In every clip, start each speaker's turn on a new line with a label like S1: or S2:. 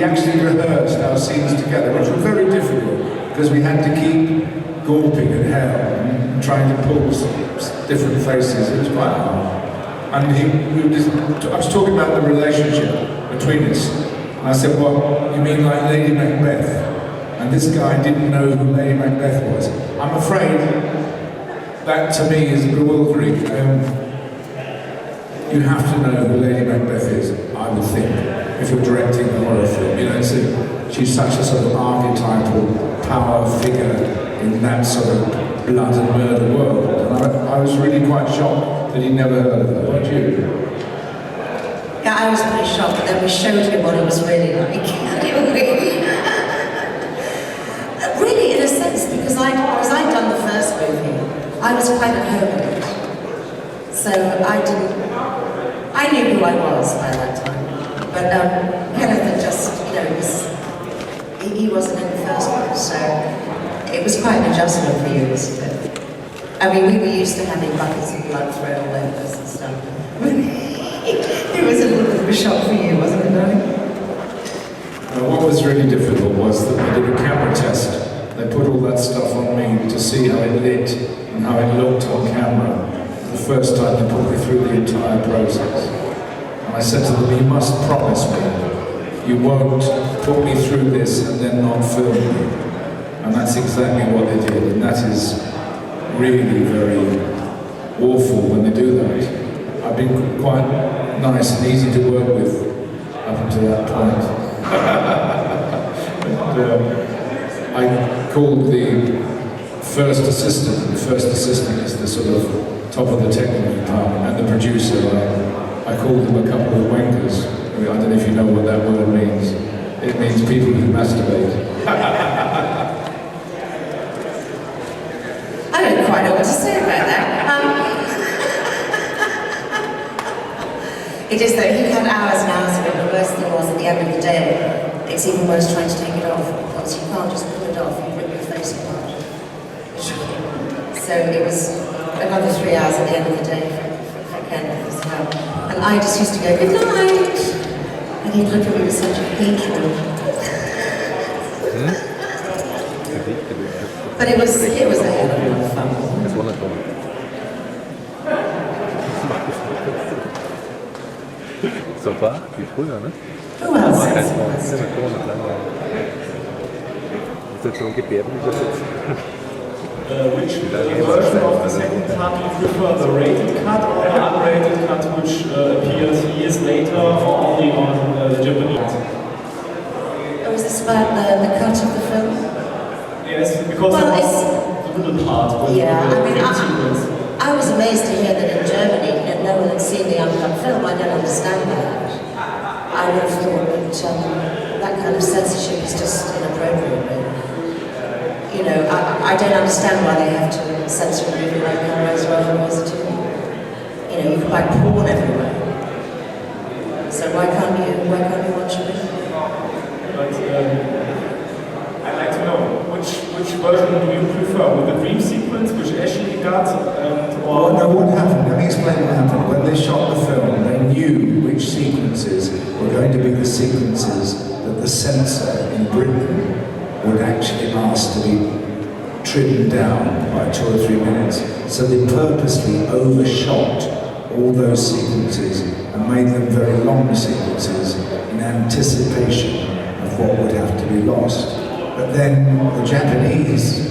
S1: we actually rehearsed our scenes together, which was very difficult because we had to keep gawping at hell and trying to pull different faces. It was quite hard. And I was talking about the relationship between us. And I said, well, you mean like Lady Macbeth? And this guy didn't know who Lady Macbeth was. I'm afraid that to me is bewildering. You have to know who Lady Macbeth is, I would think, if you're directing a horror film. You know, she's such a sort of archetypal power figure in that sort of blood and murder world. And I was really quite shocked that he'd never heard of her. Weren't you?
S2: Yeah, I was pretty shocked, but then we showed him what it was really like. Really, in a sense, because I'd done the first movie, I was quite at home in it. So I knew who I was by that time. But Kenneth had just, you know, he wasn't in the first one, so it was quite an adjustment for you, isn't it? I mean, we were used to having buckets of blood thrown all over us and stuff. It was a little bit of a shock for you, wasn't it, darling?
S1: What was really difficult was that they did a camera test. They put all that stuff on me to see how it lit and how it looked on camera. The first time they put me through the entire process. And I said to them, you must promise me you won't put me through this and then not film me. And that's exactly what they did. And that is really very awful when they do that. I've been quite nice and easy to work with up until that point. I called the first assistant. The first assistant is the sort of top of the technical department, and the producer. I called them a couple of wankers. I don't know if you know what that word means. It means people who masturbate.
S2: I don't quite know what to say about that. It is though, he had hours and hours of it. The worst thing was, at the end of the day, it's even worse trying to take it off, because you can't just pull it off, you rip your face apart. So it was another 3 hours at the end of the day for Kenneth as well. And I just used to go, good night! And he'd look at me with such a pink look. But it was a hell of a fun.
S3: So war wie früher, ne?
S2: Who else?
S3: Ist das so ein Gebärden übersetzt?
S4: Which version of the second cut you prefer, the rated cut or the unrated cut which appears years later only on Japanese?
S2: Oh, is this about the cut of the film?
S4: Yes, because
S2: well,
S4: there was a little part with
S2: yeah,
S4: the
S2: I mean,
S4: sequence.
S2: I was amazed to hear that in Germany that no one had seen the uncut film. I don't understand that. I would have thought that that kind of censorship is just inappropriate. You know, I don't understand why they have to censor a movie like Hellraiser or Hellraiser 2. You know, you can buy porn everywhere. So why can't you watch a movie?
S4: But I'd like to know, which version do you prefer? With the dream sequence, which Ashley got, or...
S1: Well, no, what happened? Let me explain what happened. When they shot the film, they knew which sequences were going to be the sequences that the censor in Britain would actually ask to be trimmed down by 2 or 3 minutes. So they purposely overshot all those sequences and made them very long sequences in anticipation of what would have to be lost. But then the Japanese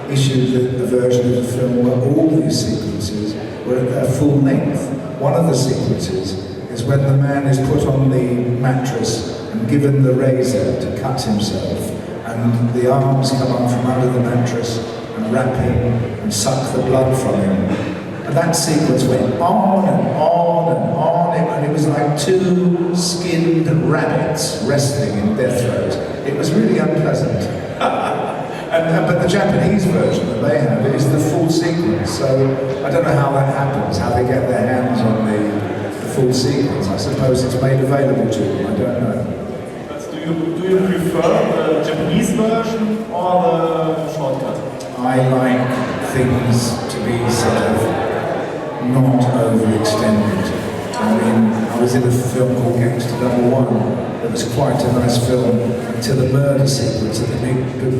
S1: issued a version of the film where all these sequences were at their full length. One of the sequences is when the man is put on the mattress and given the razor to cut himself, and the arms come up from under the mattress and wrap him and suck the blood from him. And that sequence went on and on and on, and it was like 2 skinned rabbits wrestling in death throes. It was really unpleasant. But the Japanese version that they have is the full sequence, so I don't know how that happens, how they get their hands on the full sequence. I suppose it's made available to them, I don't know.
S4: But do you prefer the Japanese version or the shortcut?
S1: I like things to be sort of not overextended. I mean, I I was in a film called Gangster #1. It was quite a nice film until the murder sequence at the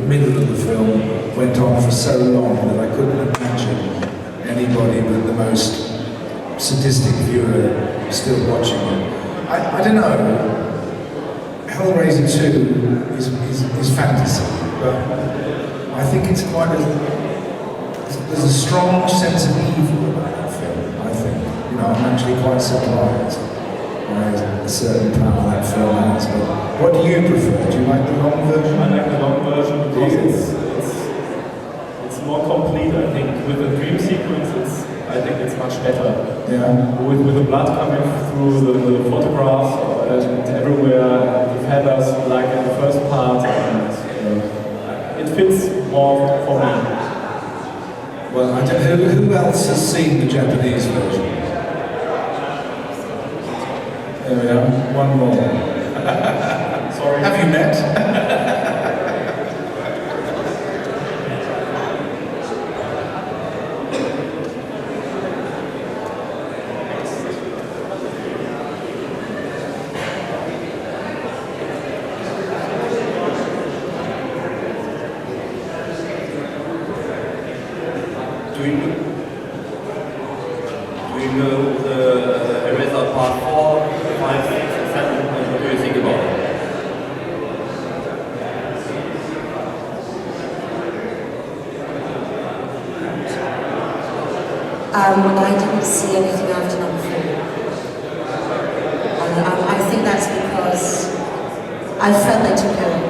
S1: middle of the film went on for so long that I couldn't imagine anybody but the most sadistic viewer still watching it. I don't know. Hellraiser 2 is fantasy, but I think it's quite there's a strong sense of evil about that film, I think. You know, I'm actually quite surprised by a certain power that film has. But what do you prefer? Do you like the long version?
S4: I like the long version because it's more complete, I think. With the dream sequence, I think it's much better.
S1: Yeah.
S4: With the blood coming through the photographs and everywhere, the feathers like in the first part, and it fits more for me.
S1: Well, I don't know who else has seen the Japanese version. There we are, one more.
S4: Sorry.
S1: Have you met?
S5: Do you know the Eraser Part 4, 5, 6, 7, and what do you think about it?
S2: I didn't see anything after number 4. And I think that's because I felt they took over.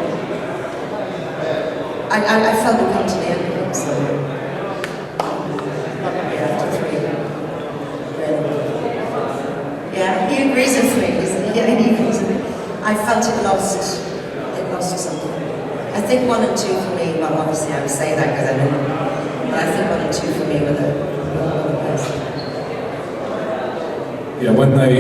S2: I felt we come to the end of it, so probably after 3. Yeah, he agrees with me. Yeah, he agrees with me. I felt it lost something. I think 1 and 2 for me, well obviously I would say that because I'm in it, but I think 1 and 2 for me were the best.
S1: Yeah, when they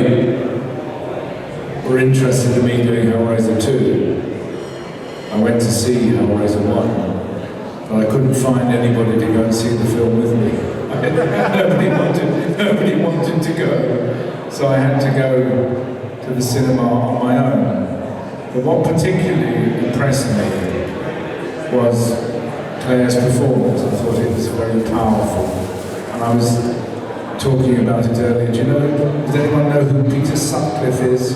S1: were interested in me doing Hellraiser 2, I went to see Hellraiser 1, but I couldn't find anybody to go and see the film with me. Nobody wanted to go, so I had to go to the cinema on my own. But what particularly impressed me was Claire's performance. I thought it was very powerful, and I was talking about it earlier. Does anyone know who Peter Sutcliffe is?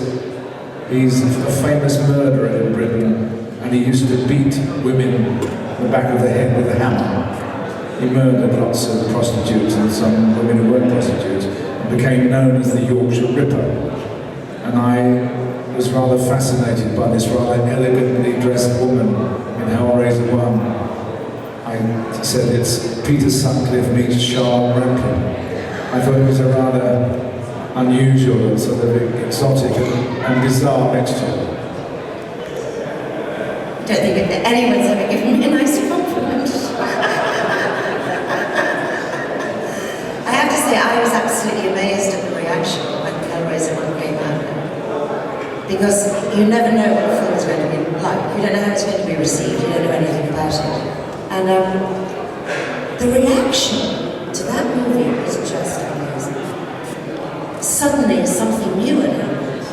S1: He's a famous murderer in Britain, and he used to beat women in the back of the head with a hammer. He murdered lots of prostitutes and some women who weren't prostitutes, and became known as the Yorkshire Ripper. And I was rather fascinated by this rather elegantly dressed woman in Hellraiser 1. I said it's Peter Sutcliffe meets Charlotte Rampling. I thought it was a rather unusual and sort of exotic and bizarre mixture.
S2: I don't think anyone's ever given me a nice compliment. I have to say, I was absolutely amazed at the reaction when Hellraiser 1 came out. Because you never know what the film is going to be like. You don't know how it's going to be received. You don't know anything about it. And the reaction to that movie was just amazing. Suddenly something new had happened.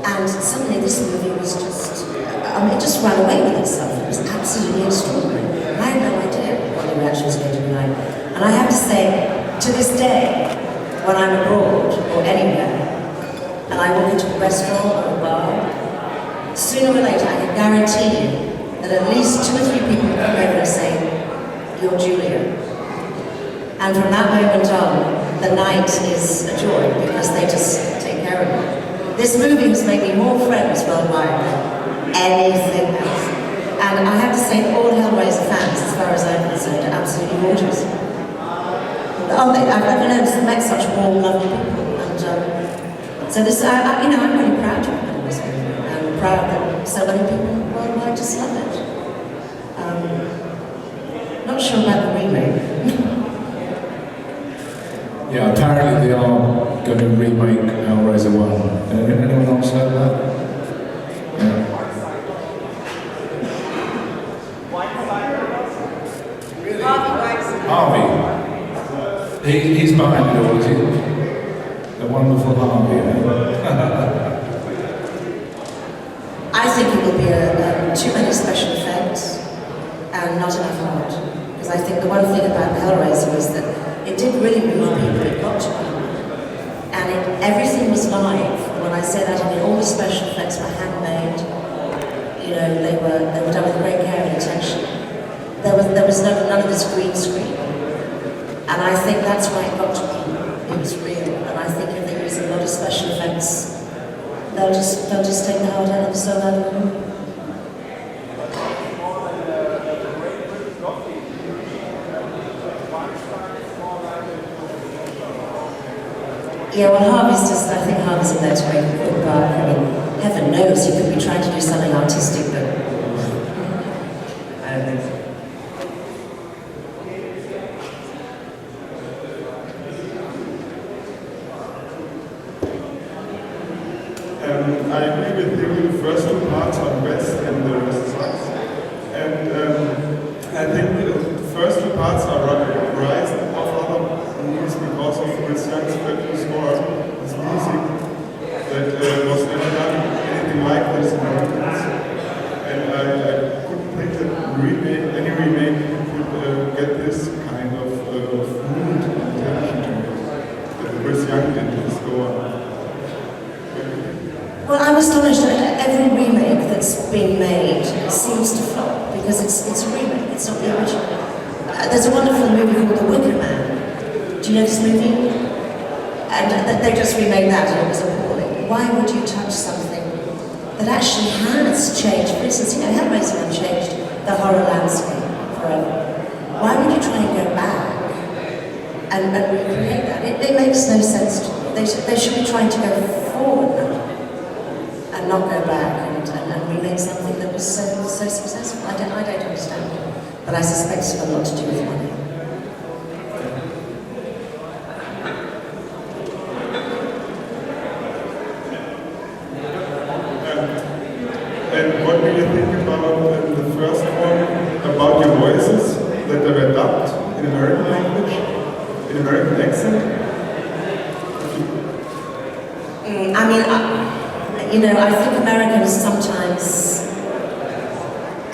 S2: And suddenly this movie was just, it just ran away with itself. It was absolutely extraordinary. And I had no idea what the reaction was going to be like. And I have to say, to this day, when I'm abroad or anywhere, and I walk into a restaurant or a bar, sooner or later I can guarantee you that at least 2 or 3 people will come over and say, "You're Julia." And from that moment on, the night is a joy because they just take care of me. This movie has made me more friends worldwide than anything else. And I have to say, all Hellraiser fans, as far as I'm concerned, are absolutely gorgeous. I've never met such warm, lovely people. And so this, I'm really proud to be in this movie. I'm proud that so many people worldwide just love it. Not sure about the remake.
S1: Yeah, apparently they are going to remake Hellraiser 1. Anyone else heard that? Yeah. Really? Harvey. He's behind it all, is he? wonderful Harvey, eh?
S2: I think it will be too many special effects and not enough heart. Because I think the one thing about Hellraiser was that it did really move people, it got to people. And everything was live. When I say that, I mean all the special effects were handmade. You know, they were done with great care and attention. There was none of this green screen. And I think that's why it got to people. It was real. And I think if they use a lot of special effects, they'll just take the heart out of the soul out of them. Yeah, well, Harvey's just, I think Harvey's in there to make a good buck. I mean, heaven knows he could be trying to do something artistic, but I don't think so.
S6: I agree with you, the first two parts are best and the rest sucks. And I think the first two parts are right of other movies because of Chris Young's special score, his music, that was never done anything like this in Americans. And I couldn't think that any remake could get this kind of mood and attention to it that Chris Young did with the score.
S2: Well, I'm astonished that every remake that's been made seems to flop because it's a remake, it's not the original. There's a wonderful movie called The Wicker Man. Do you know this movie? And they just remade that and it was appalling. Why would you touch something that actually has changed? For instance, you know, Hellraiser have changed the horror landscape forever. Why would you try and go back and recreate that? It makes no sense to me. They should be trying to go forward now. And not go back and remake something that was so successful. I don't understand it, but I suspect it's got a lot to do with money.
S6: And what do you think about the first one, about your voices, that they were dubbed in American language, in American accent?
S2: You know, I think Americans sometimes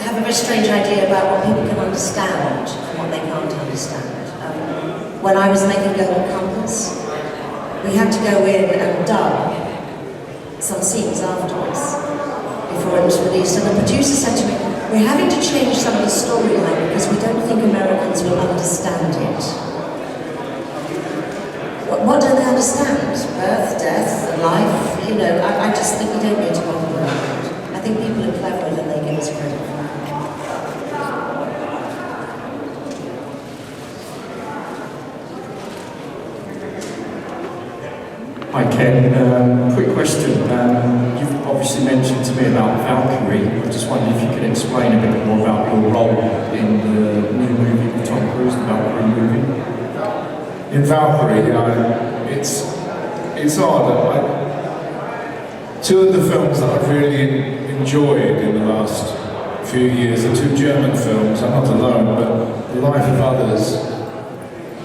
S2: have a very strange idea about what people can understand and what they can't understand. When I was making Golden Compass, we had to go in and dub some scenes afterwards before it was released, and the producer said to me, we're having to change some of the storyline because we don't think Americans will understand it. What don't they understand? Birth, death, life? You know, I just think we don't need to bother with that. I think people are cleverer than they give us credit for.
S7: Hi Ken, quick question. You've obviously mentioned to me about Valkyrie. I just wondered if you could explain a bit more about your role in the new movie with Tom Cruise, the Valkyrie movie.
S1: In Valkyrie, it's odd. Two of the films that I've really enjoyed in the last few years are two German films. I'm not alone, but The Life of Others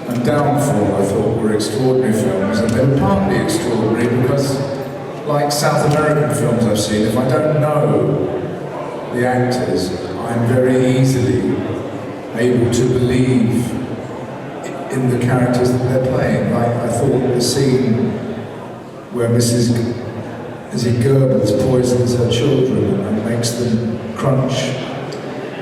S1: and Downfall, I thought, were extraordinary films, and they were partly extraordinary because, like South American films I've seen, if I don't know the actors, I'm very easily able to believe in the characters that they're playing. I thought the scene where Mrs. Goebbels poisons her children and makes them crunch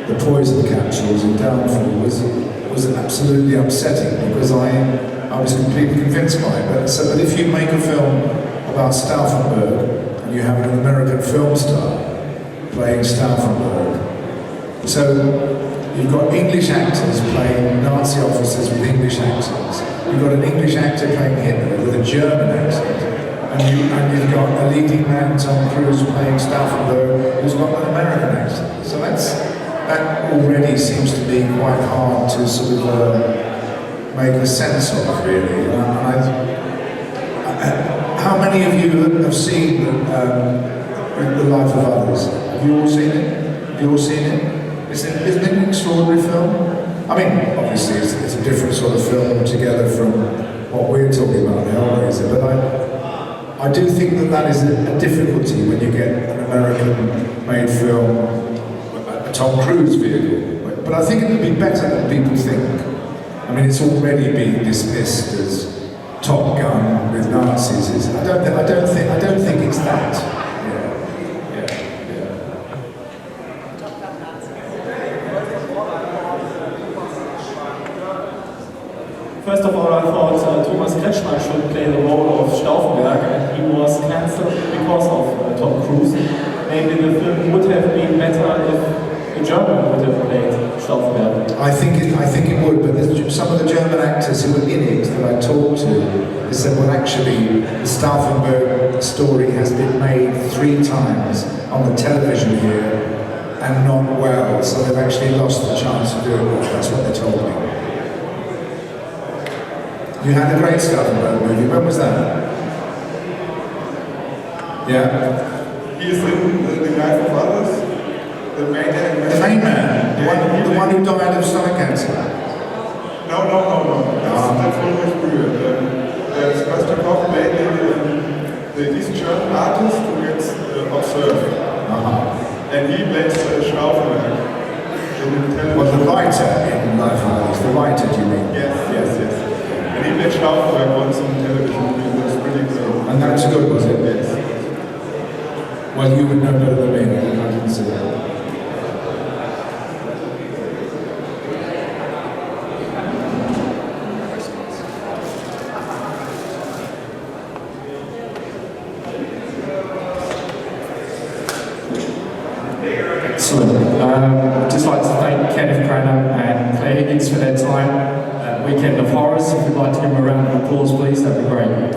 S1: the poison capsules in Downfall was absolutely upsetting because I was completely convinced by it. But if you make a film about Stauffenberg and you have an American film star playing Stauffenberg, so you've got English actors playing Nazi officers with English accents. You've got an English actor playing Hitler with a German accent. And you've got a leading man, Tom Cruise, playing Stauffenberg, who's got an American accent. So that already seems to be quite hard to sort of make a sense of, really. How many of you have seen The Life of Others? Have you all seen it? Have you all seen it? Isn't it an extraordinary film? I mean, obviously it's a different sort of film altogether from what we're talking about, Hellraiser, but I do think that that is a difficulty when you get an American-made film, a Tom Cruise vehicle. But I think it would be better than people think. I mean, it's already been dismissed as Top Gun with Nazis. I don't think it's that.
S4: First of all, I thought Thomas Kretschmann should play the role of Stauffenberg, and he was cancelled because of Tom Cruise. Maybe the film would have been better if a German would have played Stauffenberg.
S1: I think it would, but some of the German actors who were in it that I talked to, they said, well, actually, the Stauffenberg story has been made 3 times on the television here and not well, so they've actually lost the chance of doing it. That's what they told me. You had a great Stauffenberg movie. When was that? Yeah.
S6: He's the guy from Others, the main man.
S1: The main man, the one who died of stomach cancer.
S6: No. That's always weird. Koch played the East German artist who gets observed. And he plays Stauffenberg.
S1: Well, the writer in Life of Others, the writer, do you mean?
S6: Yes. And he played Stauffenberg once on television. It was pretty good.
S1: And that's good, was it?
S6: Yes.
S1: Well, you would know better than me, I didn't see that.
S7: Excellent. I'd just like to thank Kenneth Cranham and Clare Higgins for their time at Weekend of Horrors. If you'd like to give them a round of applause, please, that'd be great.